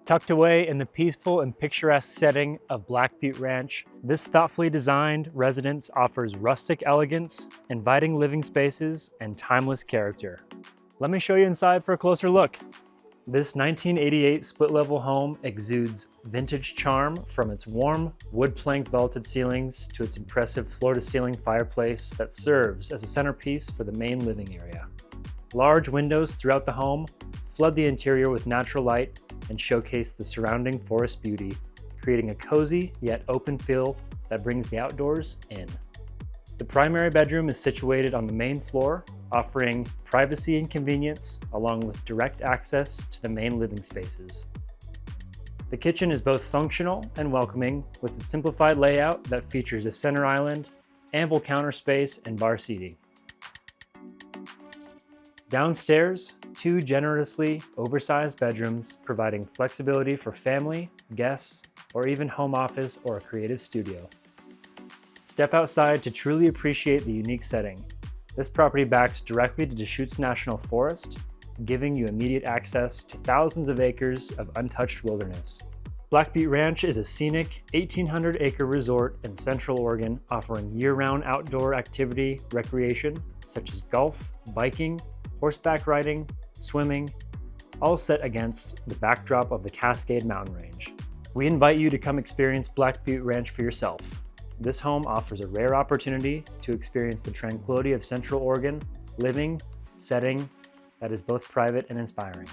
Tucked away in the peaceful and picturesque setting of Black Butte Ranch, this thoughtfully designed residence offers rustic elegance, inviting living spaces, and timeless character. Let me show you inside for a closer look. This 1988 split-level home exudes vintage charm from its warm, wood-plank vaulted ceilings to its impressive floor-to-ceiling fireplace that serves as a centerpiece for the main living area. Large windows throughout the home flood the interior with natural light and showcase the surrounding forest beauty, creating a cozy yet open feel that brings the outdoors in. The primary bedroom is situated on the main floor, offering privacy and convenience along with direct access to the main living spaces. The kitchen is both functional and welcoming, with a simplified layout that features a center island, ample counter space, and bar seating. Downstairs, two generously oversized bedrooms providing flexibility for family, guests, or even home office or a creative studio. Step outside to truly appreciate the unique setting. This property backs directly to Deschutes National Forest, giving you immediate access to thousands of acres of untouched wilderness. Black Butte Ranch is a scenic 1,800-acre resort in Central Oregon, offering year-round outdoor activity recreation such as golf, biking, horseback riding, swimming, all set against the backdrop of the Cascade Mountain Range. We invite you to come experience Black Butte Ranch for yourself. This home offers a rare opportunity to experience the tranquility of Central Oregon, living, setting that is both private and inspiring.